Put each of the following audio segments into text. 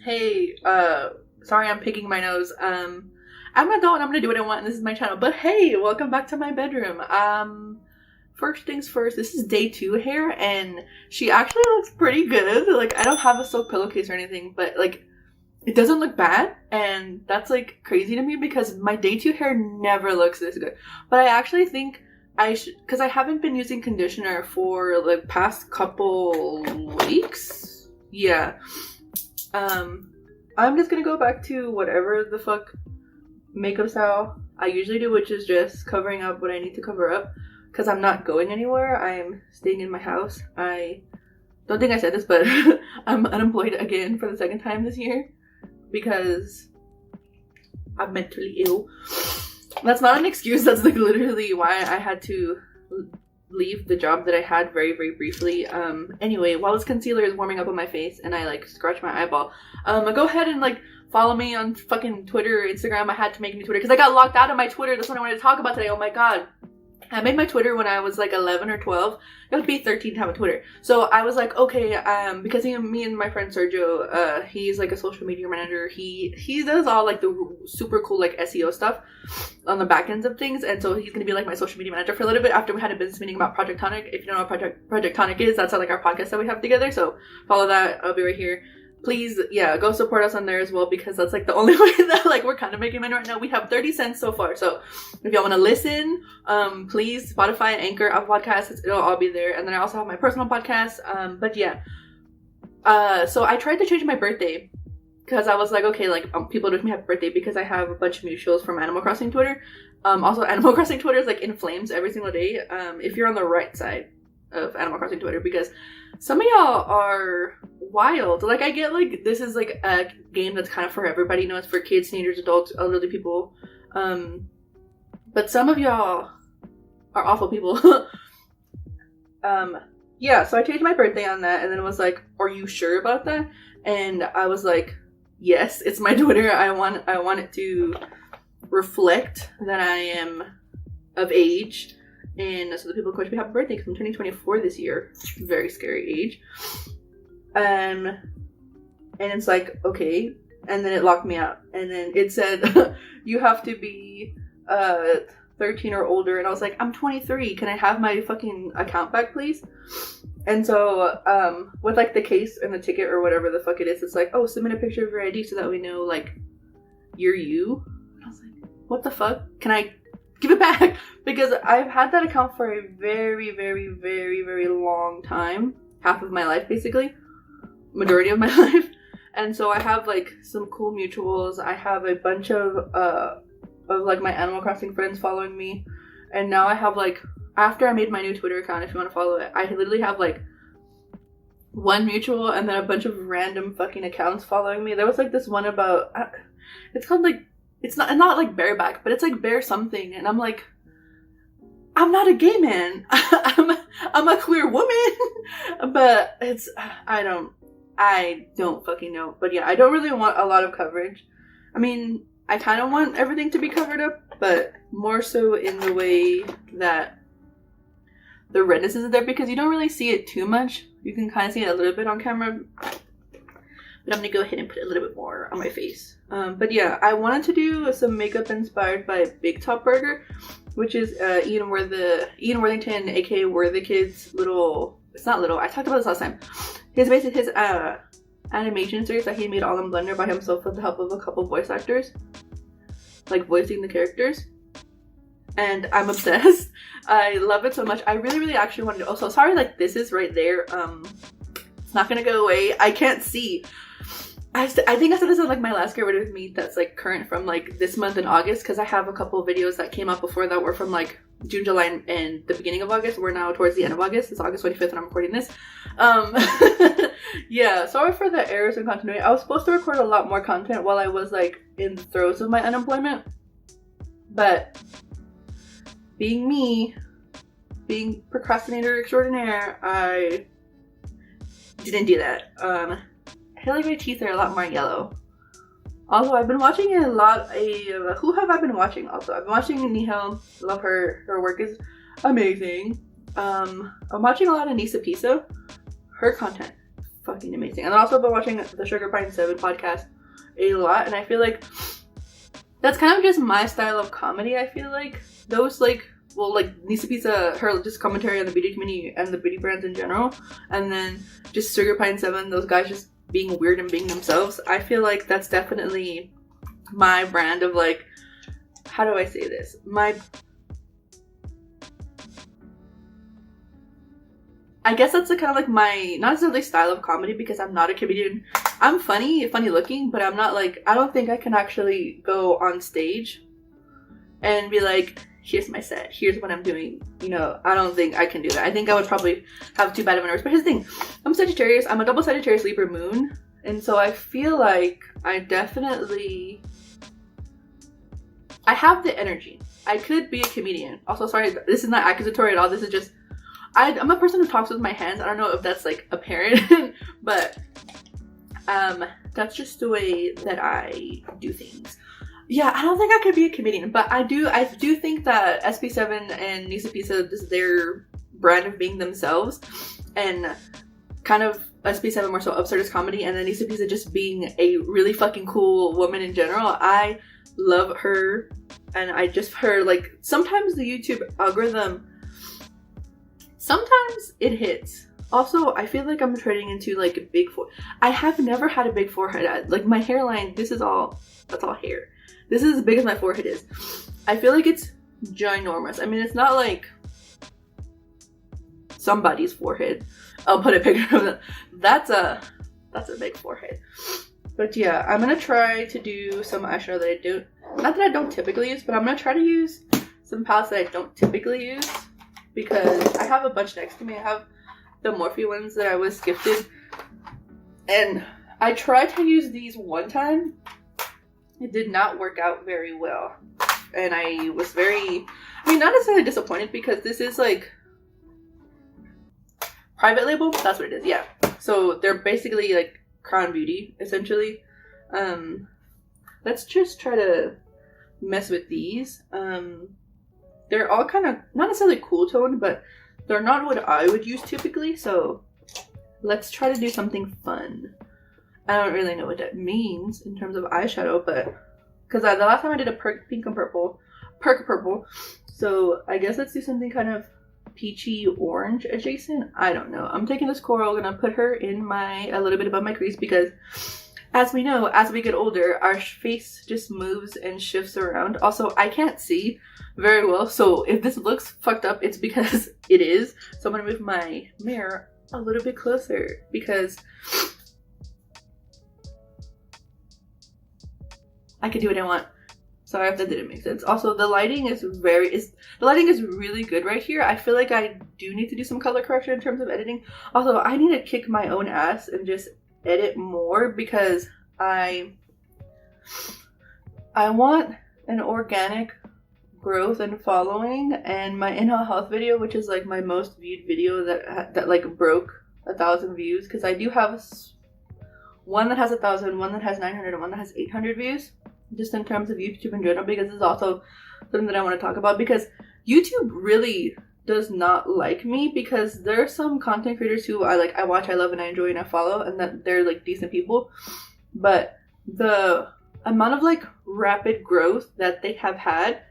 Hey, sorry I'm picking my nose. I'm an adult and I'm gonna do what I want and this is my channel. But hey, welcome back to my bedroom. First things first, this is day 2 hair and she actually looks pretty good. Like, I don't have a silk pillowcase or anything, but like, it doesn't look bad, and that's like crazy to me because my day 2 hair never looks this good. But I actually think I should, because I haven't been using conditioner for like past couple weeks. Yeah. I'm just gonna go back to whatever the fuck makeup style I usually do, which is just covering up what I need to cover up because I'm not going anywhere. I'm staying in my house. I don't think I said this, but I'm unemployed again for the second time this year because I'm mentally ill. That's not an excuse. That's like literally why I had to leave the job that I had very, very briefly. Anyway, while this concealer is warming up on my face and I like scratch my eyeball, go ahead and like follow me on fucking Twitter or Instagram. I had to make me Twitter because I got locked out of my Twitter. That's what I wanted to talk about today. Oh my god. I made my Twitter when I was like 11 or 12. It would be 13 to have a Twitter. So I was like, okay, because me and my friend Sergio, he's like a social media manager. He does all like the super cool like SEO stuff on the back ends of things. And so he's going to be like my social media manager for a little bit after we had a business meeting about Project Tonic. If you don't know what Project Tonic is, that's like our podcast that we have together. So follow that. I'll be right here. Please, yeah, go support us on there as well because that's like the only way that like we're kind of making money right now. We have 30 cents so far. So if y'all want to listen, please, Spotify, Anchor, Apple Podcasts, it'll all be there. And then I also have my personal podcast. But yeah, so I tried to change my birthday because I was like, okay, like people wish me happy birthday because I have a bunch of mutuals from Animal Crossing Twitter. Also, Animal Crossing Twitter is like in flames every single day. If you're on the right side of Animal Crossing Twitter, because some of y'all are wild. Like, I get like this is like a game that's kind of for everybody. You know, it's for kids, teenagers, adults, elderly people. But some of y'all are awful people. Yeah, so I changed my birthday on that and then it was like, are you sure about that? And I was like, yes, it's my Twitter. I want it to reflect that I am of age. And so the people wish me happy birthday because I'm turning 24 this year. Very scary age. And it's like, okay. And then it locked me out. And then it said, you have to be 13 or older. And I was like, I'm 23. Can I have my fucking account back, please? And so with like the case and the ticket or whatever the fuck it is, it's like, oh, submit a picture of your ID so that we know like you're you. And I was like, what the fuck? Can I give it back? Because I've had that account for a very, very, very, very long time. Half of my life, basically. Majority of my life. And so I have like some cool mutuals. I have a bunch of like my Animal Crossing friends following me. And now I have like, after I made my new Twitter account, if you want to follow it, I literally have like one mutual and then a bunch of random fucking accounts following me. There was like this one about, it's called like, it's not like bareback, but it's like bear something. And I'm like, I'm not a gay man. I'm a queer woman. But it's, I don't fucking know. But yeah, I don't really want a lot of coverage. I mean, I kind of want everything to be covered up, but more so in the way that the redness isn't there because you don't really see it too much. You can kind of see it a little bit on camera. But I'm gonna go ahead and put a little bit more on my face. But yeah, I wanted to do some makeup inspired by Big Top Burger, which is Ian Worthington, aka Worthikid's little. It's not little. I talked about this last time. His basically his animation series that he made all in Blender by himself with the help of a couple voice actors, like voicing the characters. And I'm obsessed. I love it so much. I really, really actually wanted to. Also, sorry, like this is right there. It's not gonna go away. I can't see. I think I said this is like my last Get Rid of Me that's like current from like this month in August because I have a couple of videos that came out before that were from like June, July, and the beginning of August. We're now towards the end of August. It's August 25th and I'm recording this. Yeah, sorry for the errors in continuity. I was supposed to record a lot more content while I was like in the throes of my unemployment. But being me, being procrastinator extraordinaire, I didn't do that. I feel like my teeth are a lot more yellow. Also, I've been watching a lot of, who have I been watching also? I've been watching Nihil, love her work is amazing. I'm watching a lot of Nisa Pisa. Her content fucking amazing. And I've also been watching the Sugar Pine 7 podcast a lot, and I feel like that's kind of just my style of comedy. I feel like those like, well, like Nisa Pizza, her just commentary on the beauty community and the beauty brands in general, and then just Sugar Pine 7, those guys just being weird and being themselves. I feel like that's definitely my brand of like, how do I say this? I guess that's kind of like my, not necessarily style of comedy, because I'm not a comedian. I'm funny looking, but I'm not like, I don't think I can actually go on stage and be like, here's my set, here's what I'm doing. You know, I don't think I can do that. I think I would probably have too bad of a nerves. But here's the thing, I'm Sagittarius, I'm a double Sagittarius Libra moon. And so I feel like I definitely, I have the energy. I could be a comedian. Also, sorry, this is not accusatory at all. This is just, I'm a person who talks with my hands. I don't know if that's like apparent, but that's just the way that I do things. Yeah, I don't think I could be a comedian, but I do think that SP7 and Nisa Pizza is their brand of being themselves, and kind of SP7 more so absurdist comedy, and then Nisa Pizza just being a really fucking cool woman in general. I love her, and I just her like, sometimes the YouTube algorithm, sometimes it hits. Also, I feel like I'm turning into like a big I have never had a big forehead. Like my hairline, that's all hair. This is as big as my forehead is. I feel like it's ginormous. I mean, it's not like somebody's forehead. I'll put a picture of that. That's a big forehead. But yeah, I'm gonna try to do some eyeshadow that I don't typically use, but I'm gonna try to use some palettes that I don't typically use, because I have a bunch next to me. I have the Morphe ones that I was gifted, and I tried to use these one time. It did not work out very well, and I was not necessarily disappointed, because this is like private label. That's what it is. Yeah, so they're basically like Crown Beauty essentially. Let's just try to mess with these. They're all kind of not necessarily cool toned, but they're not what I would use typically, so let's try to do something fun. I don't really know what that means in terms of eyeshadow, but because the last time I did a pink and purple, so I guess let's do something kind of peachy orange adjacent. I don't know. I'm taking this coral, gonna put her in a little bit above my crease, because as we know, as we get older, our face just moves and shifts around. Also, I can't see very well, so if this looks fucked up, it's because it is. So I'm gonna move my mirror a little bit closer, because I can do what I want. Sorry if that didn't make sense. Also, the lighting is really good right here. I feel like I do need to do some color correction in terms of editing. Also, I need to kick my own ass and just edit more, because I want an organic growth and following, and my in-house health video, which is like my most viewed video that like broke 1,000 views, because I do have one that has 1,000, one that has 900, and one that has 800 views, just in terms of YouTube in general, because this is also something that I want to talk about, because YouTube really does not like me, because there are some content creators who I watch, I love, and I enjoy, and I follow, and that they're like decent people, but the amount of like rapid growth that they have had,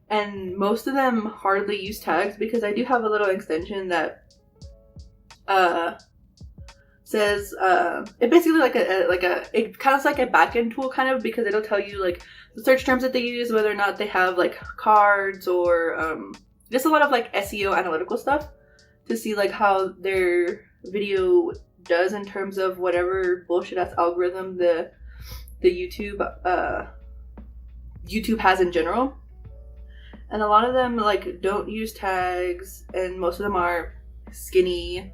and most of them hardly use tags, because I do have a little extension that says it basically it kind of like a backend tool kind of, because it'll tell you like the search terms that they use, whether or not they have like cards or just a lot of like SEO analytical stuff to see like how their video does in terms of whatever bullshit ass algorithm the YouTube has in general. And a lot of them like don't use tags, and most of them are skinny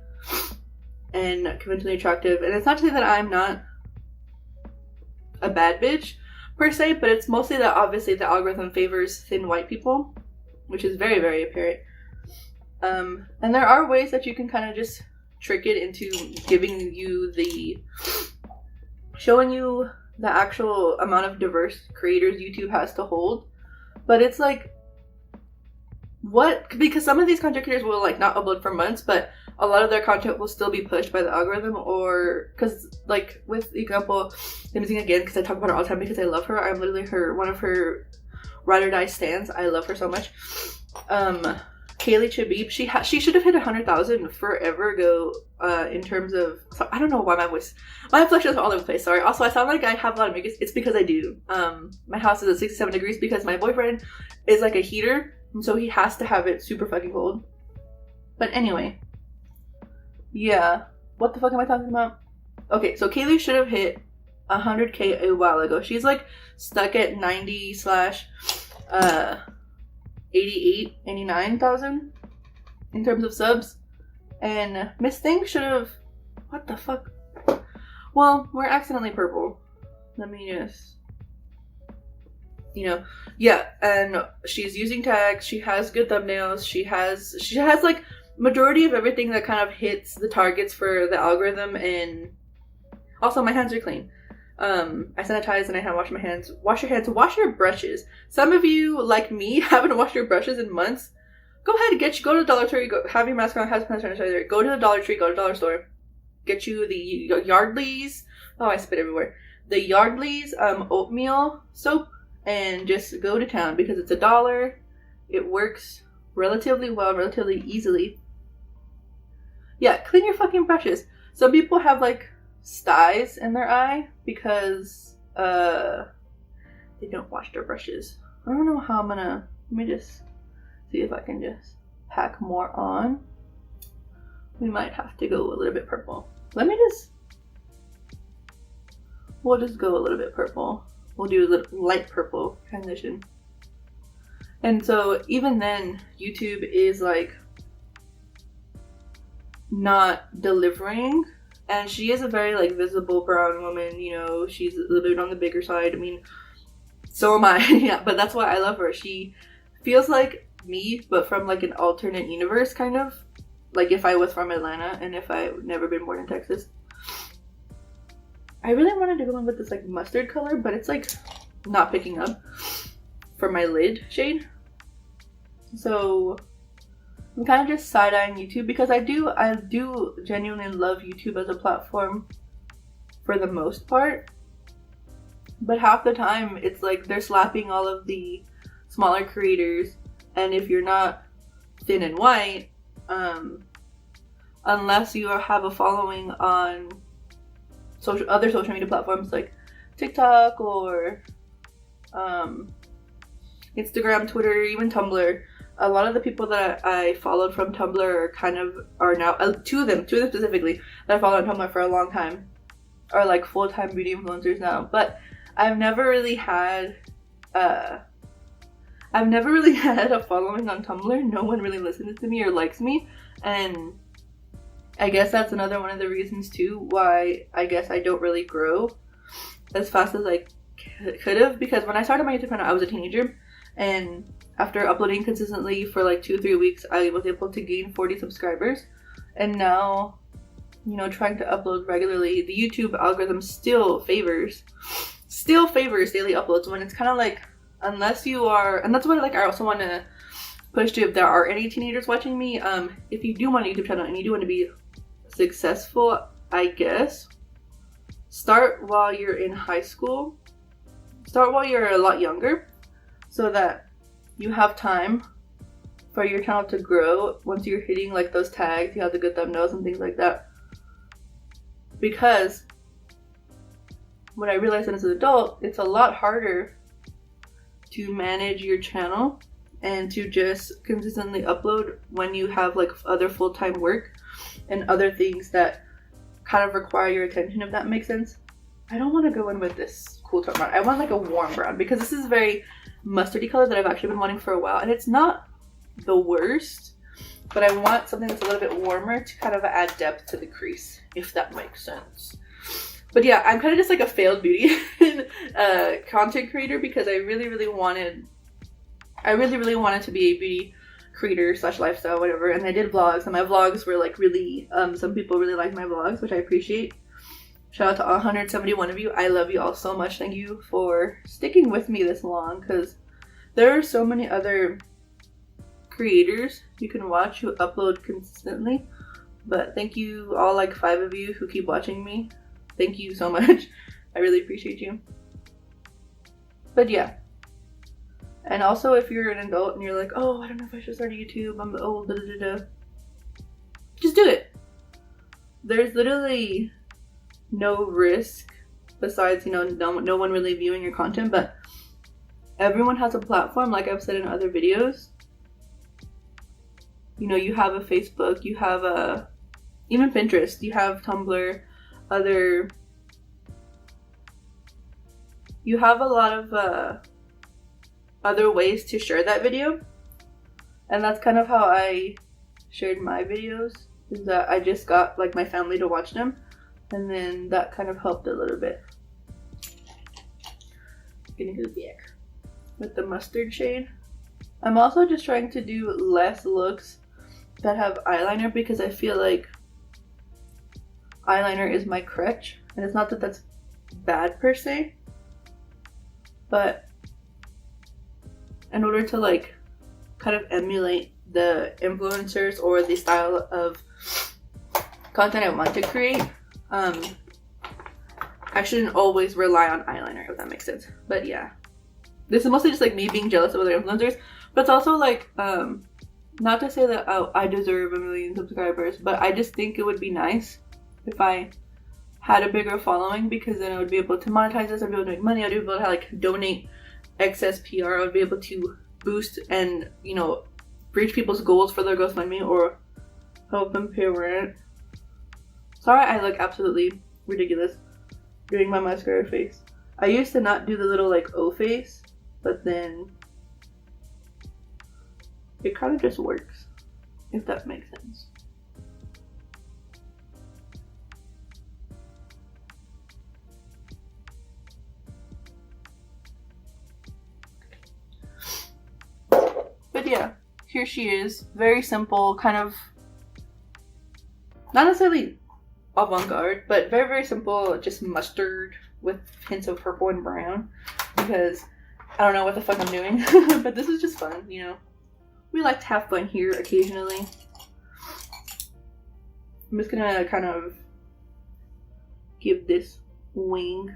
and conventionally attractive. And it's not to say that I'm not a bad bitch per se, but it's mostly that obviously the algorithm favors thin white people, which is very, very apparent. And there are ways that you can kind of just trick it into showing you the actual amount of diverse creators YouTube has to hold. But it's like, because some of these content creators will like not upload for months, but a lot of their content will still be pushed by the algorithm, or because like with example, I'm using again because I talk about her all the time because I love her. I'm literally one of her ride or die stans. I love her so much. Kaylee Chabib, she should have hit 100,000 forever ago. In terms of, so I don't know why my inflection is all over the place. Sorry. Also, I sound like I have a lot of makeup. It's because I do. My house is at 67 degrees because my boyfriend is like a heater, and so he has to have it super fucking cold. But anyway, yeah. What the fuck am I talking about? Okay, so Kaylee should have hit 100K a while ago. She's like stuck at 90 slash 89,000 in terms of subs. And Miss Thing should have, what the fuck? Well, we're accidentally purple. Let me just, yeah. And she's using tags. She has good thumbnails. She has like majority of everything that kind of hits the targets for the algorithm. And also my hands are clean. I sanitize and I hand wash my hands. Wash your hands. Wash your brushes. Some of you, like me, haven't washed your brushes in months. Go ahead, go to the Dollar Tree, have your mask on, have some sanitizer. Go to the Dollar Tree, go to the dollar store. Get you the Yardley's. Oh, I spit everywhere. The Yardley's oatmeal soap, and just go to town because it's $1. It works relatively well, relatively easily. Yeah, clean your fucking brushes. Some people have like styes in their eye because they don't wash their brushes. I don't know how let me just see if I can just pack more on. We might have to go a little bit purple. We'll just go a little bit purple. We'll do a little light purple transition. And so even then, YouTube is like not delivering. And she is a very like visible brown woman, she's a little bit on the bigger side. I mean, so am I. Yeah, but that's why I love her. She feels like me, but from like an alternate universe, kind of. Like if I was from Atlanta and if I'd never been born in Texas. I really wanted to go in with this like mustard color, but it's like not picking up for my lid shade. So I'm kind of just side-eyeing YouTube because I do genuinely love YouTube as a platform for the most part. But half the time it's like they're slapping all of the smaller creators, and if you're not thin and white, unless you have a following on other social media platforms like TikTok or Instagram, Twitter, even Tumblr. A lot of the people that I followed from Tumblr are now two of them specifically that I followed on Tumblr for a long time are like full-time beauty influencers now. But I've never really had a following on Tumblr. No one really listens to me or likes me, and I guess that's another one of the reasons too why I guess I don't really grow as fast as I could have, because when I started my YouTube channel I was a teenager, and after uploading consistently for like 2-3 weeks I was able to gain 40 subscribers, and now trying to upload regularly, the YouTube algorithm still favors daily uploads when it's kind of like, unless you are, and that's what I also want to push to, if there are any teenagers watching me, if you do want a YouTube channel and you do want to be successful, I guess start while you're in high school, start while you're a lot younger, so that you have time for your channel to grow once you're hitting like those tags, you have the good thumbnails and things like that. Because what I realized as an adult, it's a lot harder to manage your channel and to just consistently upload when you have like other full-time work and other things that kind of require your attention, if that makes sense. I don't want to go in with this cool tone brown. I want like a warm brown, because this is a very mustardy color that I've actually been wanting for a while, and it's not the worst, but I want something that's a little bit warmer to kind of add depth to the crease, if that makes sense. But yeah, I'm kind of just like a failed beauty content creator, because I really wanted to be a beauty creator / lifestyle, whatever, and I did vlogs, and my vlogs were like really, some people really liked my vlogs, which I appreciate. Shout out to all 171 of you. I love you all so much. Thank you for sticking with me this long, because there are so many other creators you can watch who upload consistently, But thank you all, like 5 of you who keep watching me. Thank you so much. I really appreciate you. But yeah. And also, if you're an adult and you're like, oh, I don't know if I should start a YouTube, I'm old, da da da da. Just do it. There's literally no risk besides, you know, no one really viewing your content, but everyone has a platform, like I've said in other videos. You know, you have a Facebook, you have a, even Pinterest, you have Tumblr, you have a lot of other ways to share that video. And that's kind of how I shared my videos, is that I just got like my family to watch them, and then that kind of helped a little bit. Gonna go back with the mustard shade. I'm also just trying to do less looks that have eyeliner, because I feel like eyeliner is my crutch, and it's not that that's bad per se, but in order to like kind of emulate the influencers or the style of content I want to create, I shouldn't always rely on eyeliner, if that makes sense. But yeah, this is mostly just like me being jealous of other influencers, but it's also like not to say that, oh, I deserve 1 million subscribers, but I just think it would be nice if I had a bigger following, because then I would be able to monetize this, I'd be able to make money, I'd be able to like donate excess PR, I would be able to boost and, you know, reach people's goals for their GoFundMe or help them pay rent. Sorry, I look absolutely ridiculous doing my mascara face. I used to not do the little like O face, but then it kind of just works, if that makes sense. But yeah, here she is. Very simple, kind of, not necessarily avant-garde, but very, very simple, just mustard with hints of purple and brown, because I don't know what the fuck I'm doing. But this is just fun, you know. We like to have fun here occasionally. I'm just gonna kind of give this wing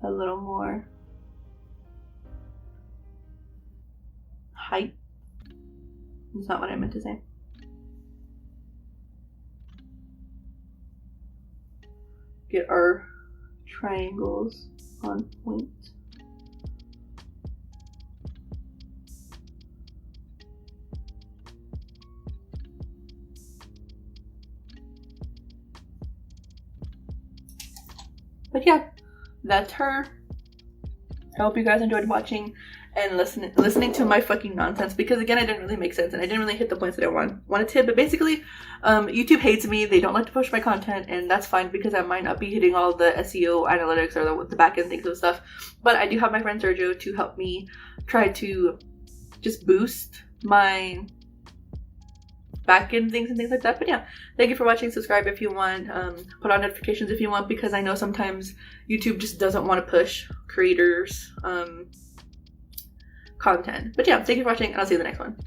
a little more height. That's not what I meant to say. Get our triangles on point. But yeah, that's her. I hope you guys enjoyed watching and listening to my fucking nonsense, because again, I didn't really make sense and I didn't really hit the points that I wanted to. But basically, YouTube hates me. They don't like to push my content, and that's fine, because I might not be hitting all the SEO analytics or the back end things and stuff. But I do have my friend Sergio to help me try to just boost my back end things and things like that. But yeah, thank you for watching. Subscribe if you want, put on notifications if you want, because I know sometimes YouTube just doesn't want to push creators content. But yeah, thank you for watching, and I'll see you in the next one.